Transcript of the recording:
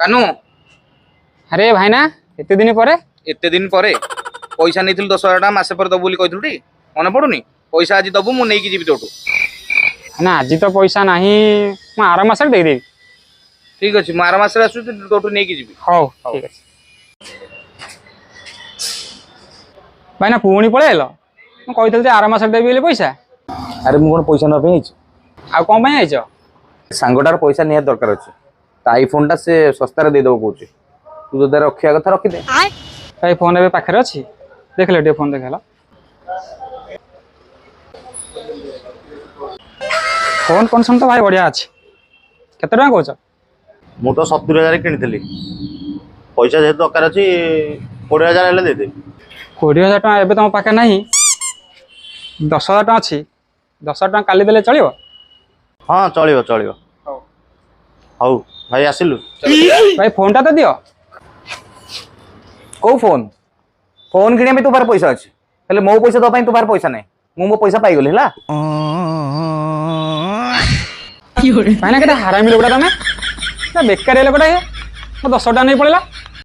कानू अरे भाई ना एते दिन पर एते दिन पर पैसा नहीं 10,000 टाँग मसे पर दबु बोली कहलु टी मन पड़ुनी पैसा आज दबु मु नहीं जीवी तोटू ना आज तो पैसा नहीं मैं आर मास देदेवी। ठीक अच्छे आर मस आसु तोटू नहीं जीवी हाँ ठीक है भाई ना पुणी पलैल मुझे कही आर मास देवी पैसा। अरे मुझे कौन पैसा नापी आ कौन आईच सांगटार पैसा निहार दरकार अच्छे आईफोन टा से सस्तार देदेव कौच तू जो रखा कथा रखीदे भाई फोन ए पाखे अच्छी देख ले फोन देखेला फोन कंडीशन तो भाई बढ़िया अच्छी केते टका कौच मु तो 70,000 किनी पैसा जेहेतु दरकार अच्छी 20,000 देदेवी 20,000 टका एबे तुम पाखे नहीं 10,000 टका अच्छी 10,000 टका काली देले चलियो। हाँ चलो चलो हौ भाई आसिलु भाई फोन टा तो दियो कौ फोन फोन किनिया में तुबार पैसा अच्छे हेले मो पैसा दो तुबार पैसा नहीं मु मो पैसा पाई गली हला भाई ना केते हरामी लोकटा तमे ना बेकार लोकटा ये 10 टका नहीं पड़ेला।